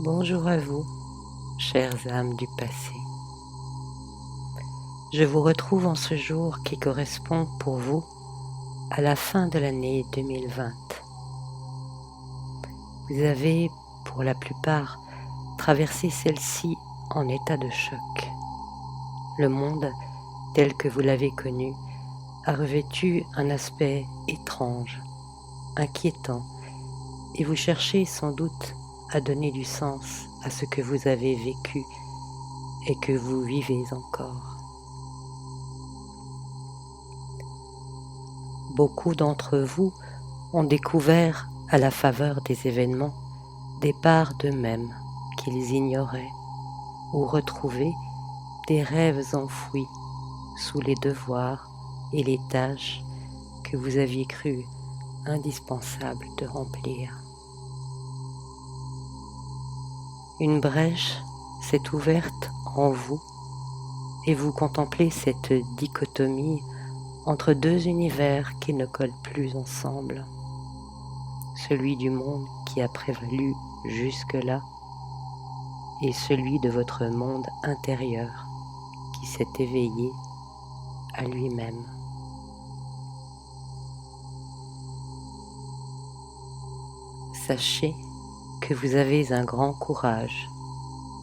Bonjour à vous, chères âmes du passé. Je vous retrouve en ce jour qui correspond pour vous à la fin de l'année 2020. Vous avez, pour la plupart, traversé celle-ci en état de choc. Le monde, tel que vous l'avez connu, a revêtu un aspect étrange, inquiétant, et vous cherchez sans doute à donner du sens à ce que vous avez vécu et que vous vivez encore. Beaucoup d'entre vous ont découvert, à la faveur des événements, des parts d'eux-mêmes qu'ils ignoraient ou retrouvé des rêves enfouis sous les devoirs et les tâches que vous aviez cru indispensables de remplir. Une brèche s'est ouverte en vous et vous contemplez cette dichotomie entre deux univers qui ne collent plus ensemble. Celui du monde qui a prévalu jusque-là et celui de votre monde intérieur qui s'est éveillé à lui-même. Sachez que vous avez un grand courage,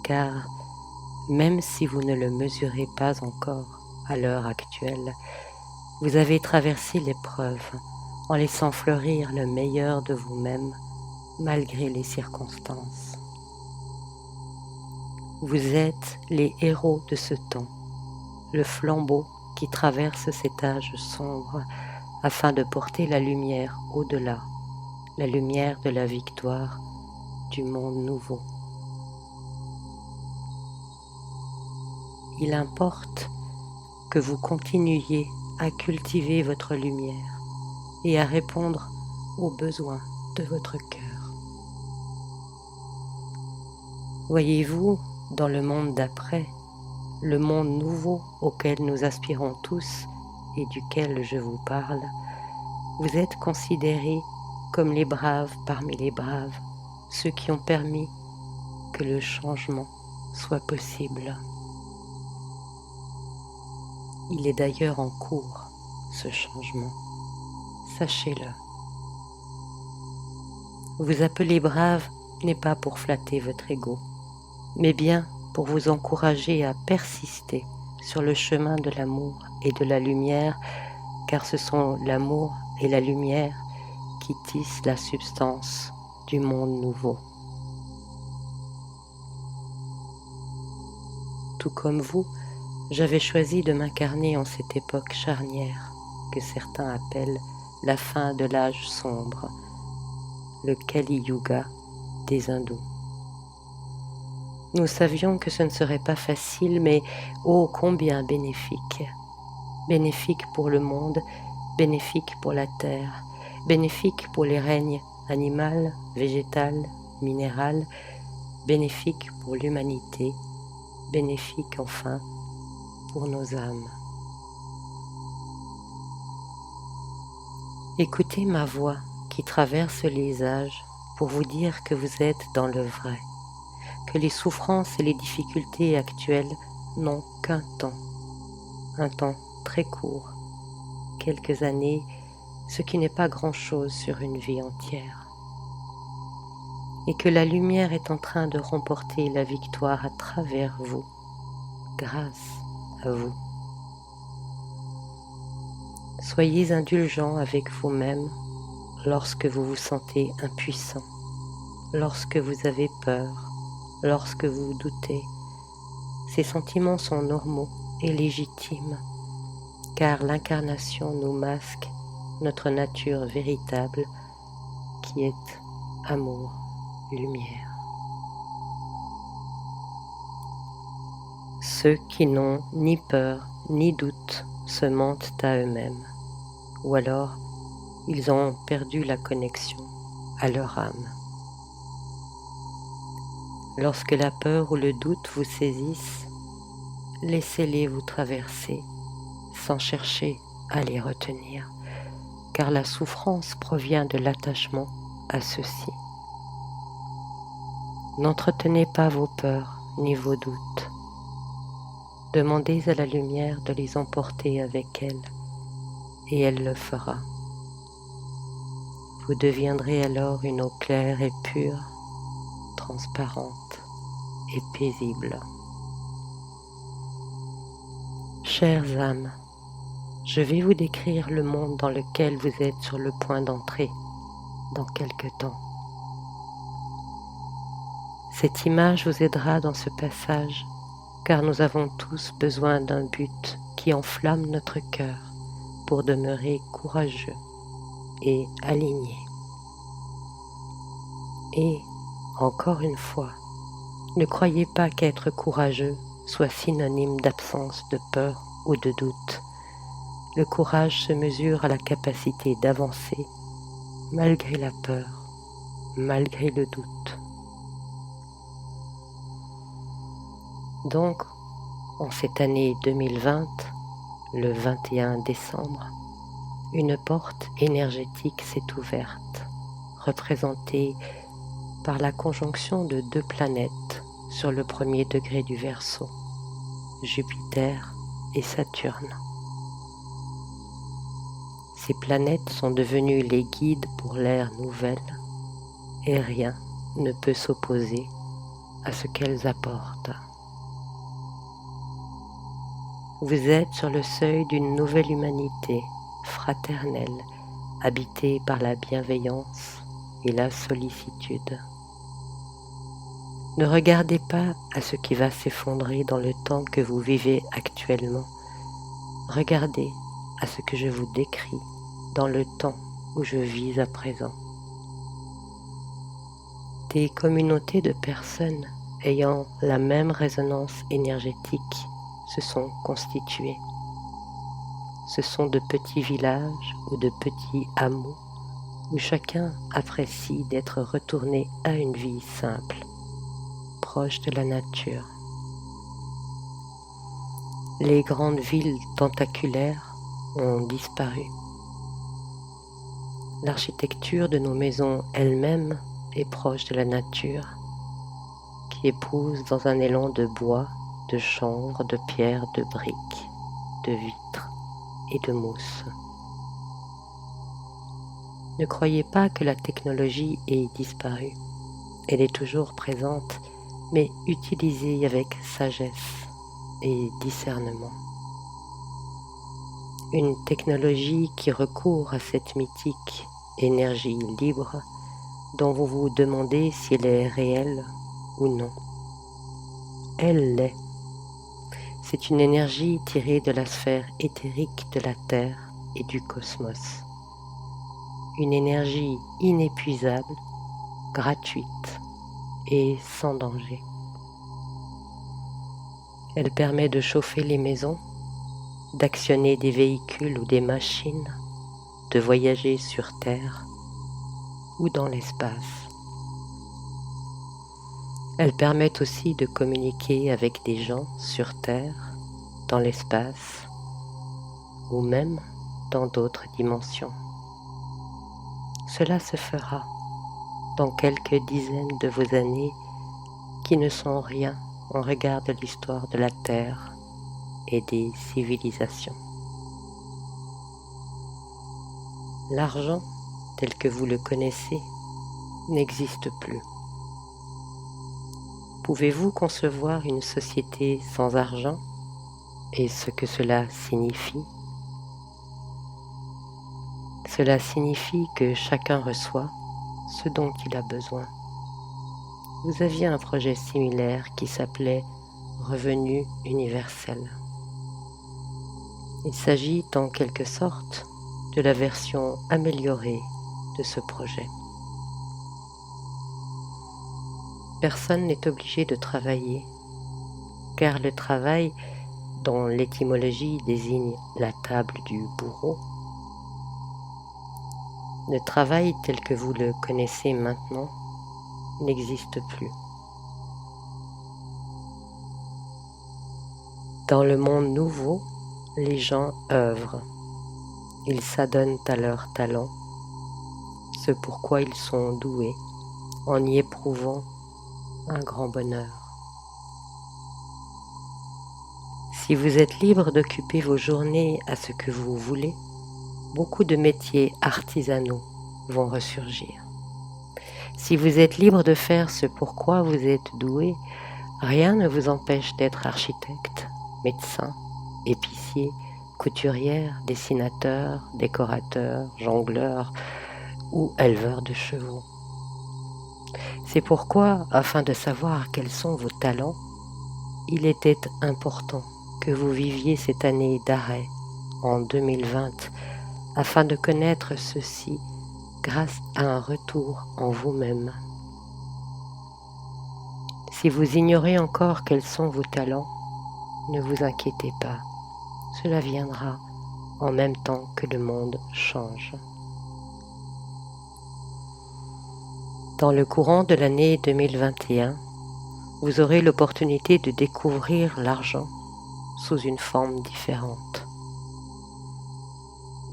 car même si vous ne le mesurez pas encore à l'heure actuelle, vous avez traversé l'épreuve en laissant fleurir le meilleur de vous-même malgré les circonstances. Vous êtes les héros de ce temps, le flambeau qui traverse cet âge sombre afin de porter la lumière au-delà, la lumière de la victoire du monde nouveau. Il importe que vous continuiez à cultiver votre lumière et à répondre aux besoins de votre cœur. Voyez-vous, dans le monde d'après, le monde nouveau auquel nous aspirons tous et duquel je vous parle, vous êtes considérés comme les braves parmi les braves, ceux qui ont permis que le changement soit possible. Il est d'ailleurs en cours, ce changement, sachez-le. Vous appeler brave n'est pas pour flatter votre ego, mais bien pour vous encourager à persister sur le chemin de l'amour et de la lumière, car ce sont l'amour et la lumière qui tissent la substance du monde nouveau. Tout comme vous, j'avais choisi de m'incarner en cette époque charnière que certains appellent la fin de l'âge sombre, le Kali Yuga des hindous. Nous savions que ce ne serait pas facile, mais ô combien bénéfique. Bénéfique pour le monde, bénéfique pour la terre, bénéfique pour les règnes animal, végétal, minéral, bénéfique pour l'humanité, bénéfique enfin pour nos âmes. Écoutez ma voix qui traverse les âges pour vous dire que vous êtes dans le vrai, que les souffrances et les difficultés actuelles n'ont qu'un temps, un temps très court, quelques années, ce qui n'est pas grand-chose sur une vie entière, et que la lumière est en train de remporter la victoire à travers vous, grâce à vous. Soyez indulgents avec vous-même lorsque vous vous sentez impuissant, lorsque vous avez peur, lorsque vous doutez. Ces sentiments sont normaux et légitimes, car l'incarnation nous masque notre nature véritable qui est amour, lumière. Ceux qui n'ont ni peur ni doute se mentent à eux-mêmes, ou alors ils ont perdu la connexion à leur âme. Lorsque la peur ou le doute vous saisissent, laissez-les vous traverser sans chercher à les retenir, car la souffrance provient de l'attachement à ceux-ci. N'entretenez pas vos peurs ni vos doutes. Demandez à la lumière de les emporter avec elle, et elle le fera. Vous deviendrez alors une eau claire et pure, transparente et paisible. Chères âmes, je vais vous décrire le monde dans lequel vous êtes sur le point d'entrer dans quelque temps. Cette image vous aidera dans ce passage, car nous avons tous besoin d'un but qui enflamme notre cœur pour demeurer courageux et aligné. Et, encore une fois, ne croyez pas qu'être courageux soit synonyme d'absence de peur ou de doute. Le courage se mesure à la capacité d'avancer malgré la peur, malgré le doute. Donc, en cette année 2020, le 21 décembre, une porte énergétique s'est ouverte, représentée par la conjonction de deux planètes sur le premier degré du Verseau, Jupiter et Saturne. Ces planètes sont devenues les guides pour l'ère nouvelle et rien ne peut s'opposer à ce qu'elles apportent. Vous êtes sur le seuil d'une nouvelle humanité fraternelle, habitée par la bienveillance et la sollicitude. Ne regardez pas à ce qui va s'effondrer dans le temps que vous vivez actuellement. Regardez à ce que je vous décris dans le temps où je vis à présent. Des communautés de personnes ayant la même résonance énergétique se sont constituées. Ce sont de petits villages ou de petits hameaux où chacun apprécie d'être retourné à une vie simple, proche de la nature. Les grandes villes tentaculaires ont disparu. L'architecture de nos maisons elle-même est proche de la nature, qui épouse dans un élan de bois, de chanvre, de pierre, de briques, de vitres et de mousse. Ne croyez pas que la technologie ait disparu. Elle est toujours présente, mais utilisée avec sagesse et discernement. Une technologie qui recourt à cette mythique énergie libre dont vous vous demandez si elle est réelle ou non. Elle l'est. C'est une énergie tirée de la sphère éthérique de la Terre et du cosmos. Une énergie inépuisable, gratuite et sans danger. Elle permet de chauffer les maisons, d'actionner des véhicules ou des machines, de voyager sur Terre ou dans l'espace. Elle permet aussi de communiquer avec des gens sur Terre, dans l'espace ou même dans d'autres dimensions. Cela se fera dans quelques dizaines de vos années qui ne sont rien en regard de l'histoire de la Terre et des civilisations. L'argent, tel que vous le connaissez, n'existe plus. Pouvez-vous concevoir une société sans argent et ce que cela signifie? Cela signifie que chacun reçoit ce dont il a besoin. Vous aviez un projet similaire qui s'appelait Revenu universel. Il s'agit en quelque sorte de la version améliorée de ce projet. Personne n'est obligé de travailler, car le travail, dont l'étymologie désigne la table du bourreau, le travail tel que vous le connaissez maintenant n'existe plus. Dans le monde nouveau, les gens œuvrent. Ils s'adonnent à leurs talents, ce pourquoi ils sont doués, en y éprouvant un grand bonheur. Si vous êtes libre d'occuper vos journées à ce que vous voulez, beaucoup de métiers artisanaux vont ressurgir. Si vous êtes libre de faire ce pour quoi vous êtes doué, rien ne vous empêche d'être architecte, médecin, épicier, couturière, dessinateur, décorateur, jongleur ou éleveur de chevaux. C'est pourquoi, afin de savoir quels sont vos talents, il était important que vous viviez cette année d'arrêt en 2020 afin de connaître ceci grâce à un retour en vous-même. Si vous ignorez encore quels sont vos talents, ne vous inquiétez pas, cela viendra en même temps que le monde change. Dans le courant de l'année 2021, vous aurez l'opportunité de découvrir l'argent sous une forme différente.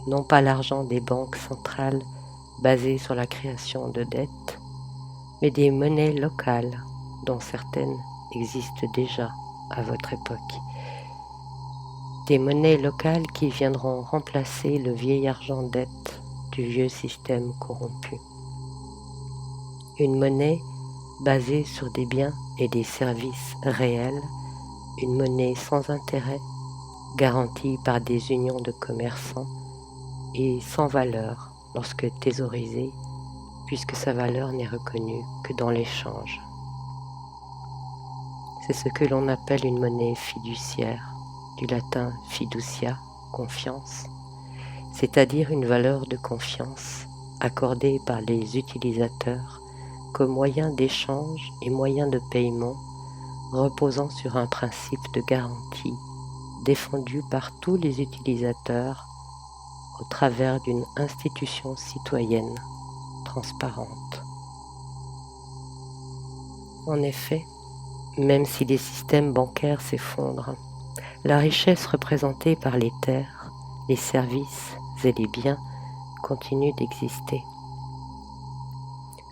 Non pas l'argent des banques centrales basées sur la création de dettes, mais des monnaies locales dont certaines existent déjà à votre époque. Des monnaies locales qui viendront remplacer le vieil argent dette du vieux système corrompu. Une monnaie basée sur des biens et des services réels, une monnaie sans intérêt, garantie par des unions de commerçants et sans valeur lorsque thésaurisée, puisque sa valeur n'est reconnue que dans l'échange. C'est ce que l'on appelle une monnaie fiduciaire, du latin fiducia, confiance, c'est-à-dire une valeur de confiance accordée par les utilisateurs comme moyen d'échange et moyen de paiement reposant sur un principe de garantie défendu par tous les utilisateurs au travers d'une institution citoyenne transparente. En effet, même si les systèmes bancaires s'effondrent, la richesse représentée par les terres, les services et les biens continue d'exister.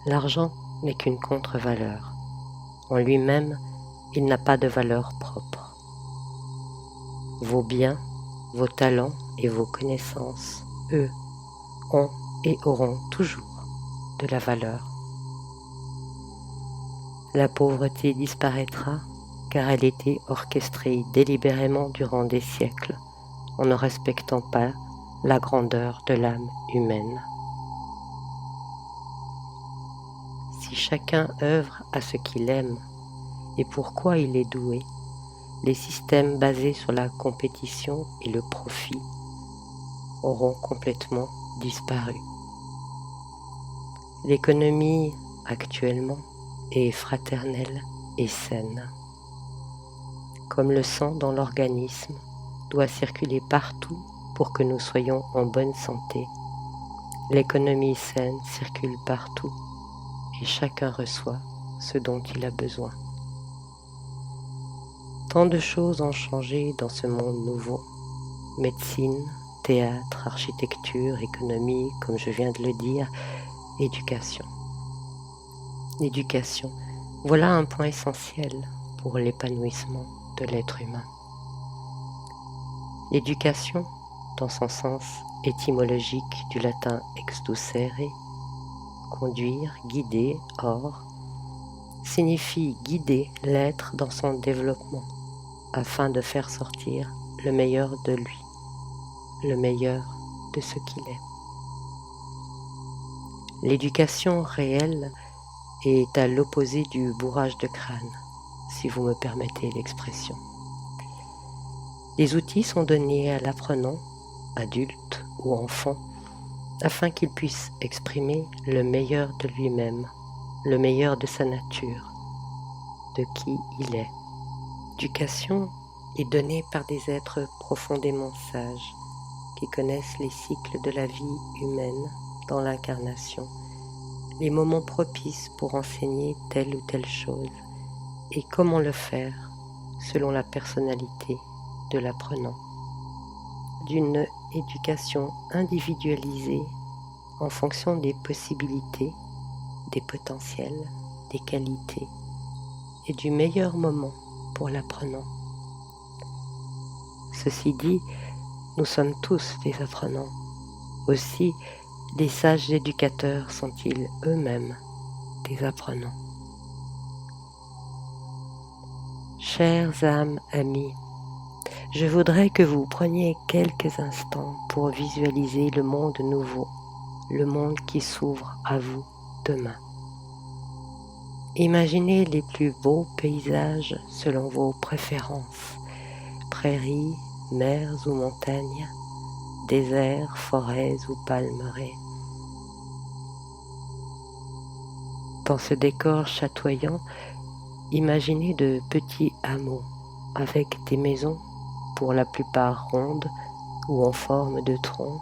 L'argent n'est qu'une contre-valeur. En lui-même, il n'a pas de valeur propre. Vos biens, vos talents et vos connaissances, eux, ont et auront toujours de la valeur. La pauvreté disparaîtra car elle était orchestrée délibérément durant des siècles en ne respectant pas la grandeur de l'âme humaine. Si chacun œuvre à ce qu'il aime et pourquoi il est doué, les systèmes basés sur la compétition et le profit auront complètement disparu. L'économie actuellement est fraternelle et saine. Comme le sang dans l'organisme doit circuler partout pour que nous soyons en bonne santé, l'économie saine circule partout et chacun reçoit ce dont il a besoin. Tant de choses ont changé dans ce monde nouveau. Médecine, théâtre, architecture, économie, comme je viens de le dire, éducation. L'éducation, voilà un point essentiel pour l'épanouissement de l'être humain. L'éducation, dans son sens étymologique du latin exducere, conduire, guider, or, signifie guider l'être dans son développement afin de faire sortir le meilleur de lui, le meilleur de ce qu'il est. L'éducation réelle est à l'opposé du bourrage de crâne, si vous me permettez l'expression. Les outils sont donnés à l'apprenant, adulte ou enfant, afin qu'il puisse exprimer le meilleur de lui-même, le meilleur de sa nature, de qui il est. L'éducation est donnée par des êtres profondément sages, qui connaissent les cycles de la vie humaine dans l'incarnation, les moments propices pour enseigner telle ou telle chose, et comment le faire selon la personnalité de l'apprenant. D'une éducation individualisée en fonction des possibilités, des potentiels, des qualités et du meilleur moment pour l'apprenant. Ceci dit, nous sommes tous des apprenants. Aussi, les sages éducateurs sont-ils eux-mêmes des apprenants. Chères âmes amies, je voudrais que vous preniez quelques instants pour visualiser le monde nouveau, le monde qui s'ouvre à vous demain. Imaginez les plus beaux paysages selon vos préférences, prairies, mers ou montagnes, déserts, forêts ou palmeraies. Dans ce décor chatoyant, imaginez de petits hameaux avec des maisons pour la plupart rondes ou en forme de tronc,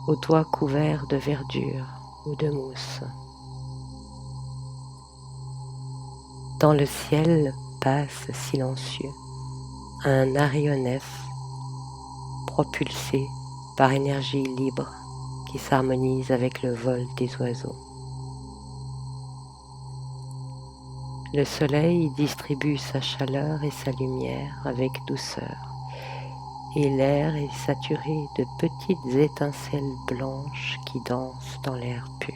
aux toits couverts de verdure ou de mousse. Dans le ciel passe silencieux un aéronef propulsé par énergie libre qui s'harmonise avec le vol des oiseaux. Le soleil distribue sa chaleur et sa lumière avec douceur, et l'air est saturé de petites étincelles blanches qui dansent dans l'air pur.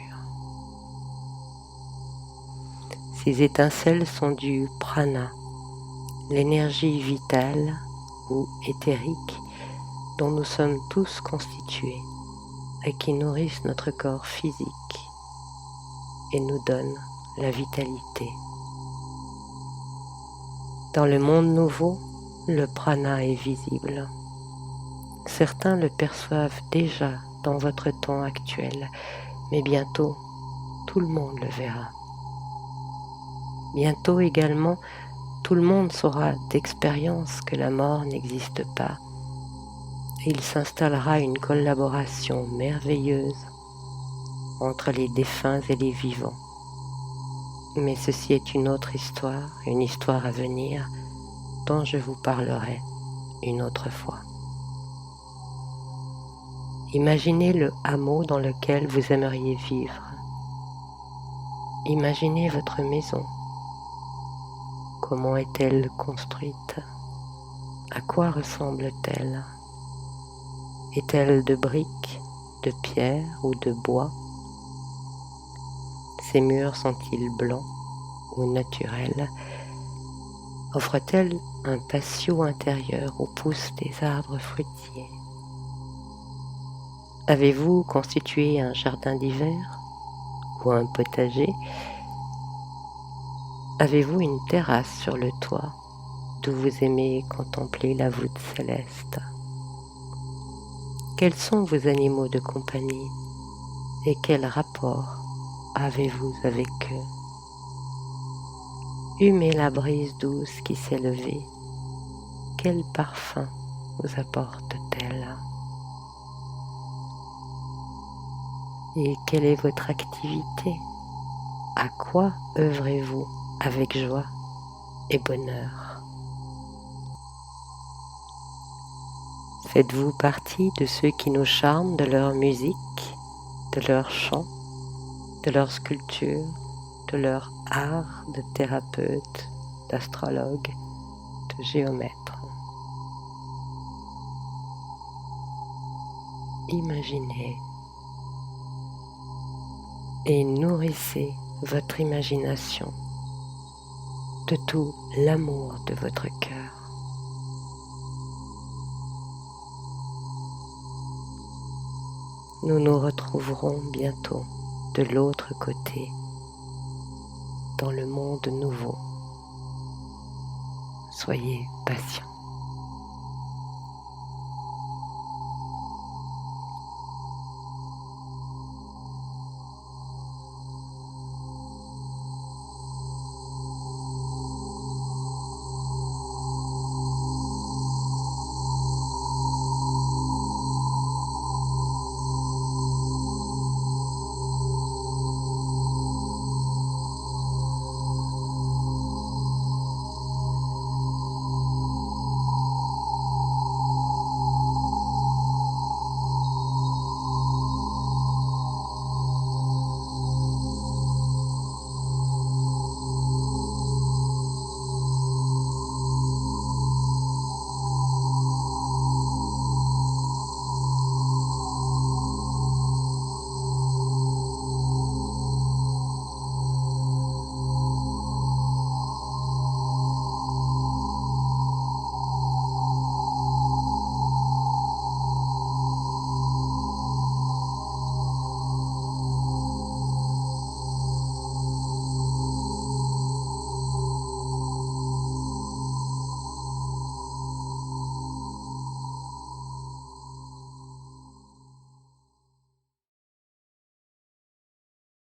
Ces étincelles sont du prana, l'énergie vitale ou éthérique dont nous sommes tous constitués et qui nourrissent notre corps physique et nous donnent la vitalité. Dans le monde nouveau, le prana est visible. Certains le perçoivent déjà dans votre temps actuel, mais bientôt, tout le monde le verra. Bientôt également, tout le monde saura d'expérience que la mort n'existe pas et il s'installera une collaboration merveilleuse entre les défunts et les vivants. Mais ceci est une autre histoire, une histoire à venir dont je vous parlerai une autre fois. Imaginez le hameau dans lequel vous aimeriez vivre. Imaginez votre maison. Comment est-elle construite? À quoi ressemble-t-elle? Est-elle de briques, de pierre ou de bois? Ses murs sont-ils blancs ou naturels? Offre-t-elle un patio intérieur où poussent des arbres fruitiers? Avez-vous constitué un jardin d'hiver ou un potager? Avez-vous une terrasse sur le toit d'où vous aimez contempler la voûte céleste? Quels sont vos animaux de compagnie et quel rapport avez-vous avec eux? Humez la brise douce qui s'est levée. Quel parfum vous apporte-t-elle? Et quelle est votre activité? À quoi œuvrez-vous avec joie et bonheur? Faites-vous partie de ceux qui nous charment de leur musique, de leur chant, de leur sculpture, de leur art de thérapeute, d'astrologue, de géomètre? Imaginez et nourrissez votre imagination de tout l'amour de votre cœur. Nous nous retrouverons bientôt de l'autre côté, dans le monde nouveau. Soyez patients.